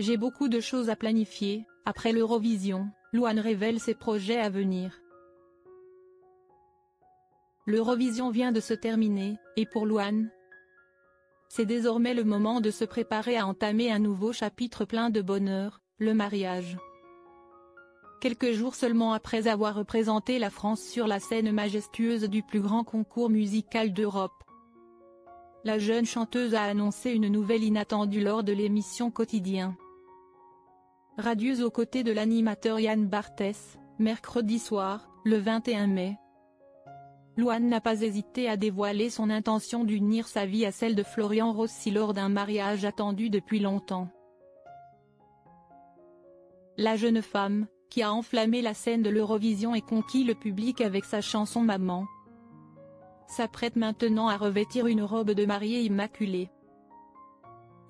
J'ai beaucoup de choses à planifier. Après l'Eurovision, Louane révèle ses projets à venir. L'Eurovision vient de se terminer, et pour Louane, c'est désormais le moment de se préparer à entamer un nouveau chapitre plein de bonheur, le mariage. Quelques jours seulement après avoir représenté la France sur la scène majestueuse du plus grand concours musical d'Europe, la jeune chanteuse a annoncé une nouvelle inattendue lors de l'émission Quotidien. Radieuse aux côtés de l'animateur Yann Barthès, mercredi soir, le 21 mai. Louane n'a pas hésité à dévoiler son intention d'unir sa vie à celle de Florian Rossi lors d'un mariage attendu depuis longtemps. La jeune femme, qui a enflammé la scène de l'Eurovision et conquis le public avec sa chanson Maman, s'apprête maintenant à revêtir une robe de mariée immaculée.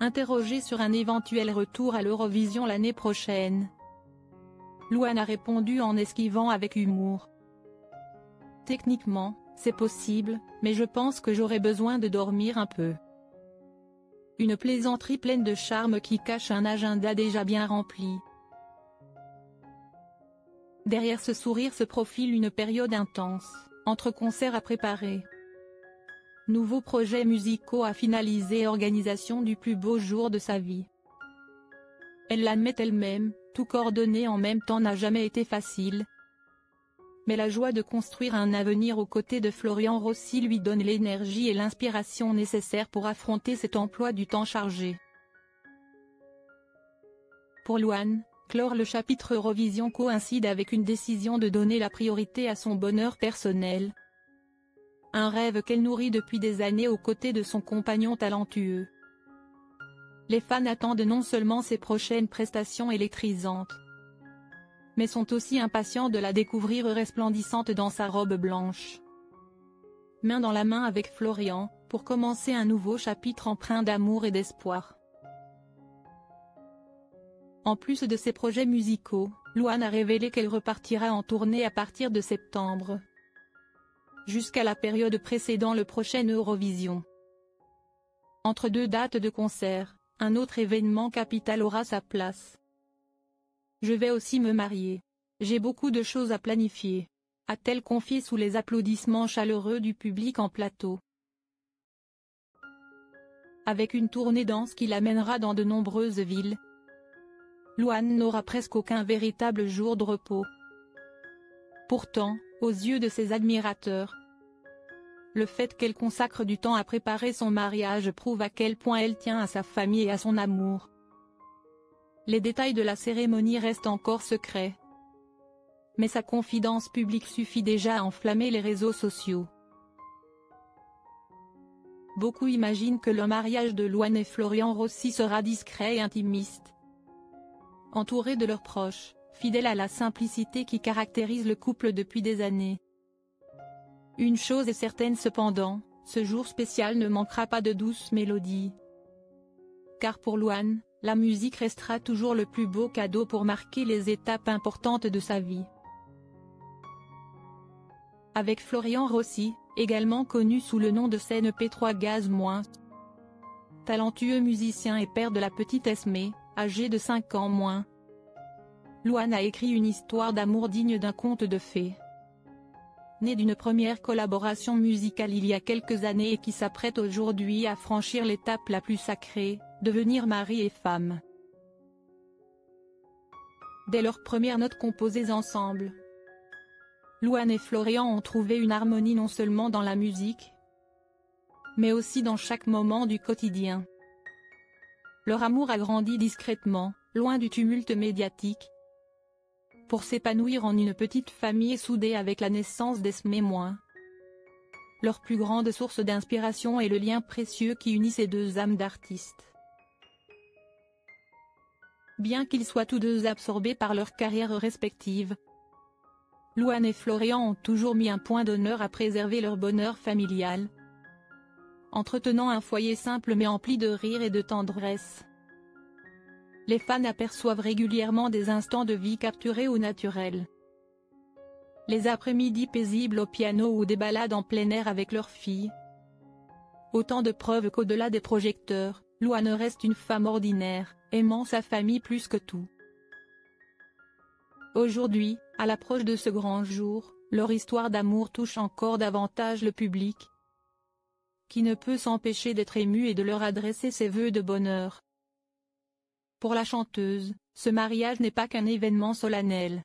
Interrogée sur un éventuel retour à l'Eurovision l'année prochaine, Louane a répondu en esquivant avec humour. Techniquement, c'est possible, mais je pense que j'aurai besoin de dormir un peu. Une plaisanterie pleine de charme qui cache un agenda déjà bien rempli. Derrière ce sourire se profile une période intense, entre concerts à préparer, nouveaux projets musicaux à finaliser et organisation du plus beau jour de sa vie. Elle l'admet elle-même, tout coordonner en même temps n'a jamais été facile. Mais la joie de construire un avenir aux côtés de Florian Rossi lui donne l'énergie et l'inspiration nécessaires pour affronter cet emploi du temps chargé. Pour Louane, clore le chapitre Eurovision coïncide avec une décision de donner la priorité à son bonheur personnel. Un rêve qu'elle nourrit depuis des années aux côtés de son compagnon talentueux. Les fans attendent non seulement ses prochaines prestations électrisantes, mais sont aussi impatients de la découvrir resplendissante dans sa robe blanche, main dans la main avec Florian, pour commencer un nouveau chapitre empreint d'amour et d'espoir. En plus de ses projets musicaux, Louane a révélé qu'elle repartira en tournée à partir de septembre, jusqu'à la période précédant le prochain Eurovision. Entre deux dates de concert, un autre événement capital aura sa place. Je vais aussi me marier. J'ai beaucoup de choses à planifier, a-t-elle confié sous les applaudissements chaleureux du public en plateau. Avec une tournée danse qui l'amènera dans de nombreuses villes, Louane n'aura presque aucun véritable jour de repos. Pourtant, aux yeux de ses admirateurs, le fait qu'elle consacre du temps à préparer son mariage prouve à quel point elle tient à sa famille et à son amour. Les détails de la cérémonie restent encore secrets, mais sa confidence publique suffit déjà à enflammer les réseaux sociaux. Beaucoup imaginent que le mariage de Louane et Florian Rossi sera discret et intimiste, entouré de leurs proches, fidèles à la simplicité qui caractérise le couple depuis des années. Une chose est certaine cependant, ce jour spécial ne manquera pas de douces mélodies. Car pour Louane, la musique restera toujours le plus beau cadeau pour marquer les étapes importantes de sa vie. Avec Florian Rossi, également connu sous le nom de scène P3 Gaz-, talentueux musicien et père de la petite Esmé, âgée de 5 ans moins, Louane a écrit une histoire d'amour digne d'un conte de fées. Née d'une première collaboration musicale il y a quelques années et qui s'apprête aujourd'hui à franchir l'étape la plus sacrée, devenir mari et femme. Dès leurs premières notes composées ensemble, Louane et Florian ont trouvé une harmonie non seulement dans la musique, mais aussi dans chaque moment du quotidien. Leur amour a grandi discrètement, loin du tumulte médiatique, pour s'épanouir en une petite famille soudée avec la naissance d'Esmé-. Leur plus grande source d'inspiration est le lien précieux qui unit ces deux âmes d'artistes. Bien qu'ils soient tous deux absorbés par leurs carrières respectives, Louane et Florian ont toujours mis un point d'honneur à préserver leur bonheur familial, entretenant un foyer simple mais empli de rire et de tendresse. Les fans aperçoivent régulièrement des instants de vie capturés au naturel. Les après-midi paisibles au piano ou des balades en plein air avec leur fille. Autant de preuves qu'au-delà des projecteurs, Louane reste une femme ordinaire, aimant sa famille plus que tout. Aujourd'hui, à l'approche de ce grand jour, leur histoire d'amour touche encore davantage le public, qui ne peut s'empêcher d'être ému et de leur adresser ses vœux de bonheur. Pour la chanteuse, ce mariage n'est pas qu'un événement solennel.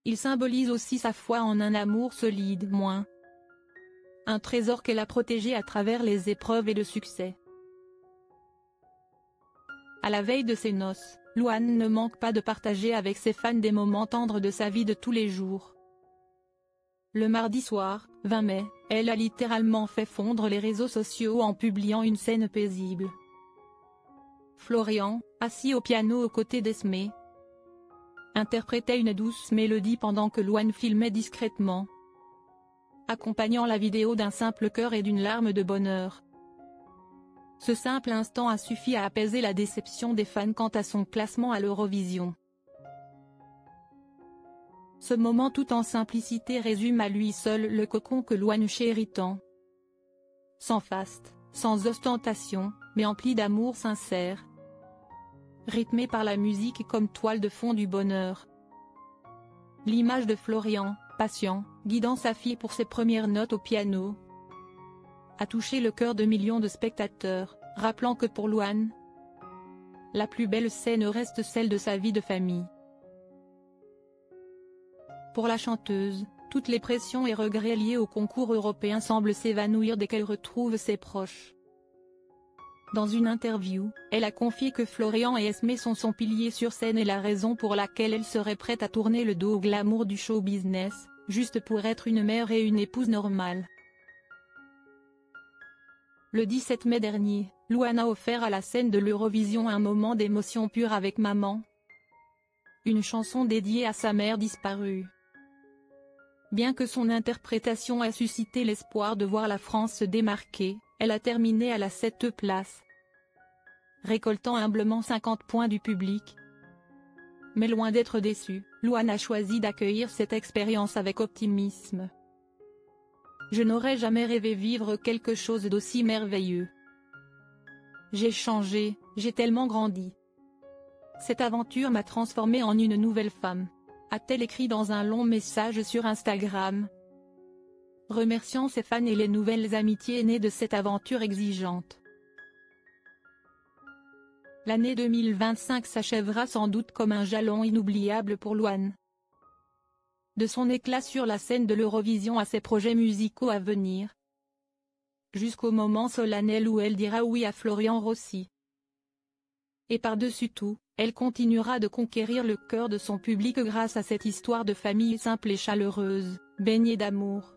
Il symbolise aussi sa foi en un amour solide, un trésor qu'elle a protégé à travers les épreuves et le succès. À la veille de ses noces, Louane ne manque pas de partager avec ses fans des moments tendres de sa vie de tous les jours. Le mardi soir, 20 mai, elle a littéralement fait fondre les réseaux sociaux en publiant une scène paisible. Florian, assis au piano aux côtés d'Esmé, interprétait une douce mélodie pendant que Louane filmait discrètement, accompagnant la vidéo d'un simple cœur et d'une larme de bonheur. Ce simple instant a suffi à apaiser la déception des fans quant à son classement à l'Eurovision. Ce moment tout en simplicité résume à lui seul le cocon que Louane chérit tant. Sans faste, sans ostentation, mais empli d'amour sincère. Rythmé par la musique comme toile de fond du bonheur. L'image de Florian, patient, guidant sa fille pour ses premières notes au piano, a touché le cœur de millions de spectateurs, rappelant que pour Louane, la plus belle scène reste celle de sa vie de famille. Pour la chanteuse, toutes les pressions et regrets liés au concours européen semblent s'évanouir dès qu'elle retrouve ses proches. Dans une interview, elle a confié que Florian et Esmé sont son pilier sur scène et la raison pour laquelle elle serait prête à tourner le dos au glamour du show business, juste pour être une mère et une épouse normale. Le 17 mai dernier, Louane a offert à la scène de l'Eurovision un moment d'émotion pure avec Maman, une chanson dédiée à sa mère disparue. Bien que son interprétation ait suscité l'espoir de voir la France se démarquer, elle a terminé à la 7e place, récoltant humblement 50 points du public. Mais loin d'être déçue, Louane a choisi d'accueillir cette expérience avec optimisme. Je n'aurais jamais rêvé vivre quelque chose d'aussi merveilleux. J'ai changé, j'ai tellement grandi. Cette aventure m'a transformée en une nouvelle femme, a-t-elle écrit dans un long message sur Instagram, remerciant ses fans et les nouvelles amitiés nées de cette aventure exigeante. L'année 2025 s'achèvera sans doute comme un jalon inoubliable pour Louane. De son éclat sur la scène de l'Eurovision à ses projets musicaux à venir, jusqu'au moment solennel où elle dira oui à Florian Rossi. Et par-dessus tout, elle continuera de conquérir le cœur de son public grâce à cette histoire de famille simple et chaleureuse, baignée d'amour.